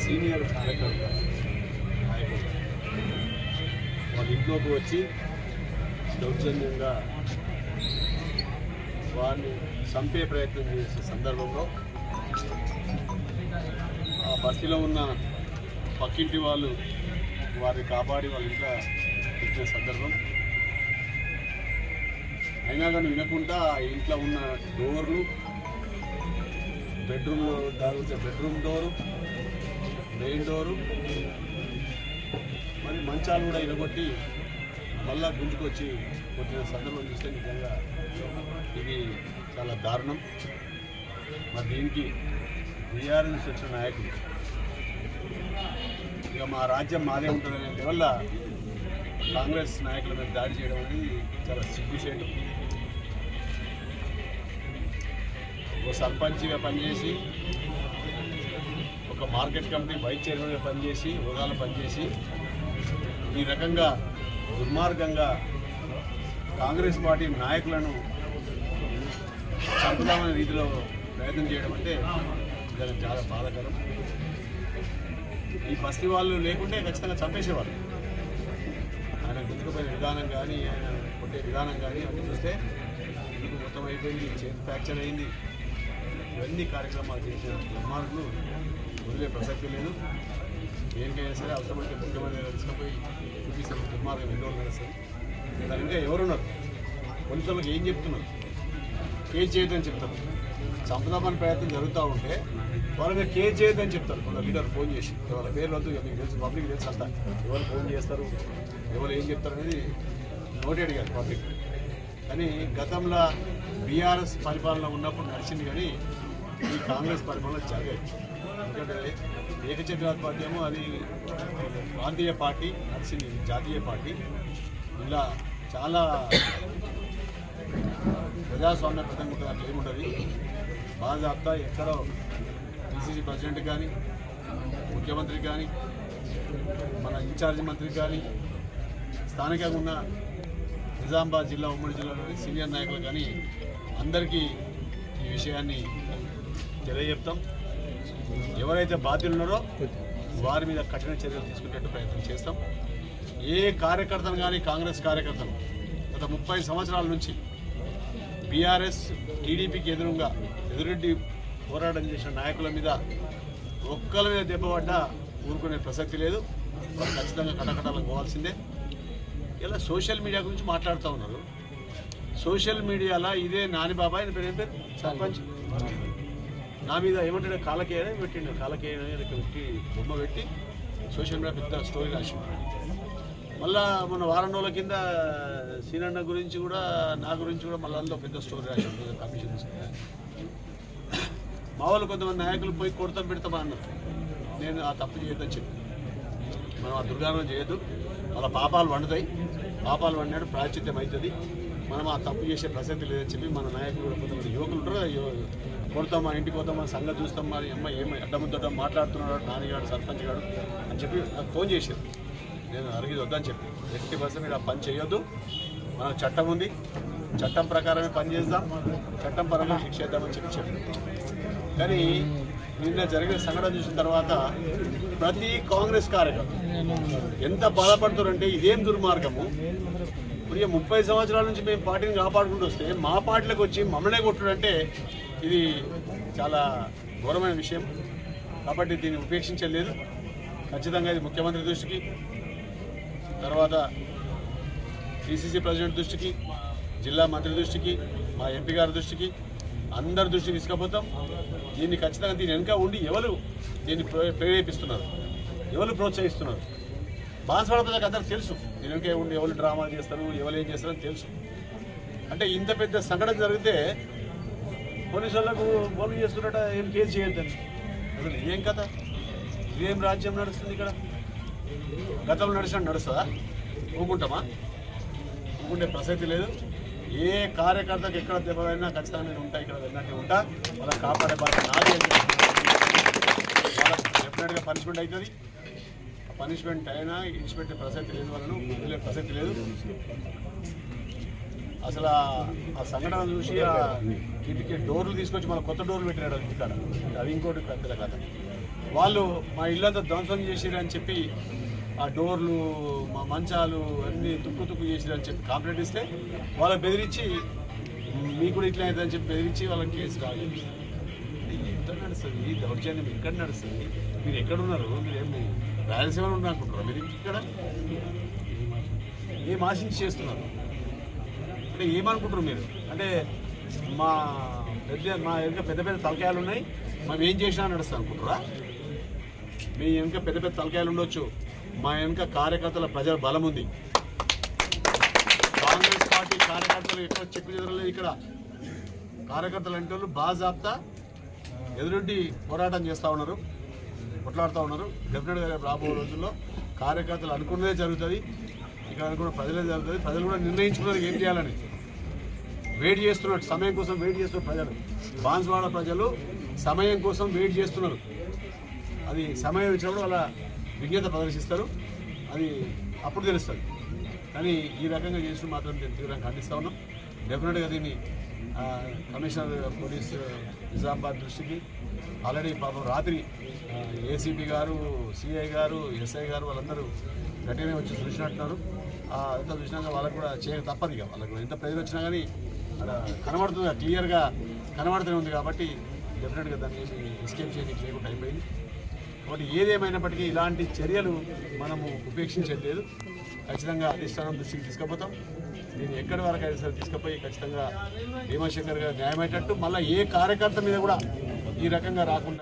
Senior కార్యకర్త నాయకుడు వాళ్ళ ఇంట్లోకి వచ్చి దౌర్జన్యంగా వారిని చంపే ప్రయత్నం చేసే సందర్భంలో ఆ బస్తీలో ఉన్న పక్కింటి వాళ్ళు వారిని కాపాడి వాళ్ళ ఇంట్లో పెట్టిన సందర్భం. అయినా కానీ వినకుండా ఆ ఇంట్లో ఉన్న డోర్లు, బెడ్రూమ్లో దాగుతే బెడ్రూమ్ డోరు, మెయిన్ డోరు, మరి మంచాలు కూడా ఇరగొట్టి మళ్ళా గుంజుకొచ్చి కొట్టిన సందర్భం చూస్తే నిజంగా ఇది చాలా దారుణం. మరి దీనికి బీఆర్ నుంచి వచ్చిన నాయకులు ఇక మా రాజ్యం మాదే ఉంటుందనే వల్ల కాంగ్రెస్ నాయకుల మీద దాడి చేయడం అనేది చాలా సిగ్గుచేటు. ఒక సర్పంచ్గా పనిచేసి, ఒక మార్కెట్ కమిటీ వైస్ చైర్మన్గా పనిచేసి, హోదాలో పనిచేసి ఈ రకంగా దుర్మార్గంగా కాంగ్రెస్ పార్టీ నాయకులను చంపుదామనే రీతిలో ప్రయత్నం చేయడం అంటే ఇది చాలా బాధాకరం. ఈ బస్తీ వాళ్ళు లేకుంటే ఖచ్చితంగా చంపేసేవాళ్ళు. ఆయన గుర్తుకుపోయిన విధానం కానీ, ఆయన కొట్టే విధానం కానీ అన్ని చూస్తే ఇందుకు మొత్తం అయిపోయింది, చేతి ఫ్రాక్చర్ అయింది. ఇవన్నీ కార్యక్రమాలు చేసిన దుర్మార్గులు వదిలే ప్రసక్తి లేదు. దేనికైనా సరే అవసరమైతే ముఖ్యమంత్రి తీసుకుపోయి చూపిస్తున్న దుర్మార్గం ఎన్నో నడుస్తుంది. దాని ఇంకా ఎవరున్నారు? పోలీసులకు ఏం చెప్తున్నారు? కేసు చేయొద్దని చెప్తారు. చంపుదామని ప్రయత్నం జరుగుతూ ఉంటే వాళ్ళ మీద కేసు చేయొద్దని చెప్తారు. కొంత లీడర్ ఫోన్ చేసి వాళ్ళ పేర్లు వద్దు, మీకు తెలుసు, పబ్లిక్ తెలుసు అంతా ఎవరు ఫోన్ చేస్తారు, ఎవరు ఏం చెప్తారు అనేది నోటెడ్ కాదు పబ్లిక్. కానీ గతంలో బీఆర్ఎస్ పరిపాలన ఉన్నప్పుడు నడిచింది, కానీ ఈ కాంగ్రెస్ పరిపాలన జరగదు. ఎందుకంటే ఏకఛత్రవాద పార్టీ ఏమో అది ప్రాంతీయ పార్టీ నడిచింది, జాతీయ పార్టీ. ఇలా చాలా ప్రజాస్వామ్యబద్ధంగా ఉంటుంది. అట్లా ఏముంటుంది, బాజాబ్తా ఎక్కడో పిసిసి ప్రెసిడెంట్ కానీ, ముఖ్యమంత్రి కానీ, మన ఇన్ఛార్జి మంత్రి కానీ, స్థానికంగా ఉన్న నిజామాబాద్ జిల్లా, ఉమ్మడి జిల్లాలోని సీనియర్ నాయకులు కానీ అందరికీ ఈ విషయాన్ని తెలియజెప్తాం. ఎవరైతే బాధ్యులు ఉన్నారో వారి మీద కఠిన చర్యలు తీసుకునేట్టు ప్రయత్నం చేస్తాం. ఏ కార్యకర్తను కానీ, కాంగ్రెస్ కార్యకర్తను గత 30 సంవత్సరాల నుంచి బీఆర్ఎస్ టీడీపీకి ఎదురెడ్డి పోరాటం చేసిన నాయకుల మీద ఒక్కల మీద దెబ్బపడ్డా ఊరుకునే ప్రసక్తి లేదు. వాళ్ళు ఖచ్చితంగా కటకటాలకు పోవాల్సిందే. ఇలా సోషల్ మీడియా గురించి మాట్లాడుతూ ఉన్నారు. సోషల్ మీడియాలో ఇదే నాని బాబాయ్ పేరు సర్పంచ్ నా మీద ఏమంటాడు, కాలకేయ పెట్టిండు, కాలకేయ పెట్టి బొమ్మ పెట్టి సోషల్ మీడియా పెద్ద స్టోరీ రాసిండు. మళ్ళా మన వారం రోజుల కింద సీనన్న గురించి కూడా, నా గురించి కూడా మళ్ళీ అందులో పెద్ద స్టోరీ రాసిండు. కమిషన్ తీసుకున్నా మా వాళ్ళు కొంతమంది నాయకులు పోయి కొడతాం పెడతామా అన్నారు. నేను ఆ తప్పు చేయొద్దని చెప్పి, మనం ఆ దుర్గానం చేయొద్దు, వాళ్ళ పాపాలు వండుతాయి, పాపాలు వండినాడు ప్రాయశ్చిత్యం అవుతుంది, మనం ఆ తప్పు చేసే ప్రసక్తి లేదని చెప్పి మన నాయకులు కూడా కొంతమంది యువకులు ఉంటారు, కొడతామా, ఇంటికి పోతామా, సంగతి చూస్తాం, మరి అమ్మాయి ఏమి అడ్డముద్దడం మాట్లాడుతున్నాడు నాన్నగాడు, సర్పంచ్ గాడు అని చెప్పి నాకు ఫోన్ చేశారు. నేను అడిగి వద్దని చెప్పి, 80% మీరు ఆ పని చేయొద్దు, మన చట్టం ఉంది, చట్టం ప్రకారమే పని చేద్దాం, చట్టం పరంగా శిక్ష చేద్దామని చెప్పి. కానీ నిన్న జరిగిన సంఘటన చూసిన తర్వాత ప్రతి కాంగ్రెస్ కార్యకర్త ఎంత బాధపడుతారంటే ఇదేం దుర్మార్గము. ఇప్పుడు 30 సంవత్సరాల నుంచి మేము పార్టీని కాపాడుకుంటూ వస్తే మా పార్టీలకు వచ్చి మమ్మల్నే కొట్టుడంటే ఇది చాలా ఘోరమైన విషయం. కాబట్టి దీన్ని ఉపేక్షించలేదు. ఖచ్చితంగా ఇది ముఖ్యమంత్రి దృష్టికి, తర్వాత పిసిసి ప్రెసిడెంట్ దృష్టికి, జిల్లా మంత్రి దృష్టికి, మా ఎంపీ గారి దృష్టికి, అందరి దృష్టికి తీసుకుపోతాం. దీన్ని ఖచ్చితంగా దీని వెనుక ఉండి ఎవరు దీన్ని ప్రేరేపిస్తున్నారు, ఎవరు ప్రోత్సహిస్తున్నారు, బాన్స్వాడ ప్రజలకు అందరికి తెలుసు. దీని వెనుక ఉండి ఎవరు డ్రామాలు చేస్తారు, ఎవరు ఏం చేస్తారని తెలుసు. అంటే ఇంత పెద్ద సంఘటన జరిగితే పోలీసు వాళ్ళకు ఫోన్ చేస్తున్నట్ట ఏం కేసు చేయొద్దని. అసలు ఇదేం కథ, ఇదేం రాజ్యం నడుస్తుంది ఇక్కడ? గతంలో నడిచినట్టు నడుస్తుందా? ఊకుంటామా? ఊకుంటే ప్రసక్తి లేదు. ఏ కార్యకర్తకు ఎక్కడ దెబ్బైనా ఖచ్చితంగా నేను ఉంటా, ఇక్కడ వెళ్ళినట్టు ఉంటా, వాళ్ళని కాపాడే బాధ్యత నాది. వాళ్ళకి డెఫినెట్గా పనిష్మెంట్ అవుతుంది. ఆ పనిష్మెంట్ అయినా ఇన్స్పెక్టర్ ప్రసక్తి లేదు, వాళ్ళను వదిలే ప్రసక్తి లేదు. అసలు ఆ సంఘటన చూసి ఇంటికి డోర్లు తీసుకొచ్చి మళ్ళీ కొత్త డోర్లు పెట్టినాడు ఇక్కడ. అది ఇంకోటి పెద్దల కథ. వాళ్ళు మా ఇల్లంతా ధ్వంసం చేసిరని చెప్పి ఆ డోర్లు మా మంచాలు అన్నీ తుక్కు చేసిరని చెప్పి కంప్లైంట్ ఇస్తే వాళ్ళకి బెదిరించి మీకు కూడా ఇట్లా అవుతుందని చెప్పి బెదిరించి వాళ్ళకి కేసు రాలేదు. ఎక్కడ నడుస్తుంది ఈ దౌర్జన్యం? ఎక్కడ నడుస్తుంది? మీరు ఎక్కడున్నారు? మీరు ఏమి రాయలసీమలో ఉన్నారు అనుకుంటారా? మీరు ఇక్కడ ఏం ఆశించి చేస్తున్నారు అంటే ఏమనుకుంటారు మీరు? అంటే మా వెనుక పెద్ద పెద్ద తలకాయలు ఉన్నాయి, మేము ఏం చేసినా నడుస్తాం అనుకుంటారా? మీ వెనుక పెద్ద పెద్ద తలకాయలు ఉండొచ్చు, మా వెనుక కార్యకర్తల ప్రజల బలం ఉంది. కాంగ్రెస్ పార్టీ కార్యకర్తలు ఎక్కడ చెక్కు చెదరలేదు. ఇక్కడ కార్యకర్తలు అంటే వాళ్ళు బాజాబ్తా ఎదురుండి పోరాటం చేస్తూ ఉన్నారు, కొట్లాడుతూ ఉన్నారు. డెఫినెట్గా రాబోయే రోజుల్లో కార్యకర్తలు అనుకున్నదే జరుగుతుంది, ఇక్కడ అనుకున్న ప్రజలే జరుగుతుంది. ప్రజలు కూడా నిర్ణయించుకున్నారు ఏం చేయాలని. వెయిట్ చేస్తున్నారు, సమయం కోసం వెయిట్ చేస్తున్నారు ప్రజలు. బాన్స్వాడ ప్రజలు సమయం కోసం వెయిట్ చేస్తున్నారు. అది సమయం ఇచ్చినప్పుడు వాళ్ళ విజ్ఞత ప్రదర్శిస్తారు, అది అప్పుడు తెలుస్తుంది. కానీ ఈ రకంగా చేసిన మాత్రం తీవ్రంగా ఖండిస్తూ ఉన్నాం. డెఫినెట్గా దీన్ని కమిషనర్ పోలీస్ నిజామాబాద్ దృష్టికి ఆల్రెడీ పాపం రాత్రి ఏసీపీ గారు, సిఐ గారు, ఎస్ఐ గారు వాళ్ళందరూ గట్టిగానే వచ్చి చూసినట్టున్నారు. అంతా చూసినాక వాళ్ళకు కూడా చేయక తప్పదు. ఇక వాళ్ళకు ఎంత ప్రెజర్ వచ్చినా కానీ అలా కనబడుతుంది, క్లియర్గా కనబడుతూనే ఉంది. కాబట్టి డెఫినెట్గా దాన్ని ఎస్కేప్ చేయకుండా అయిపోయింది. కాబట్టి ఏదేమైనప్పటికీ ఇలాంటి చర్యలు మనము ఉపేక్షించలేదు. ఖచ్చితంగా అధిష్టానం దృష్టికి తీసుకుపోతాం. దీన్ని ఎక్కడి వరకు అయితే సరే తీసుకుపోయి ఖచ్చితంగా భీమాశంకర్ గారు న్యాయమయ్యేటట్టు మళ్ళీ ఏ కార్యకర్త మీద కూడా ఈ రకంగా రాకుండా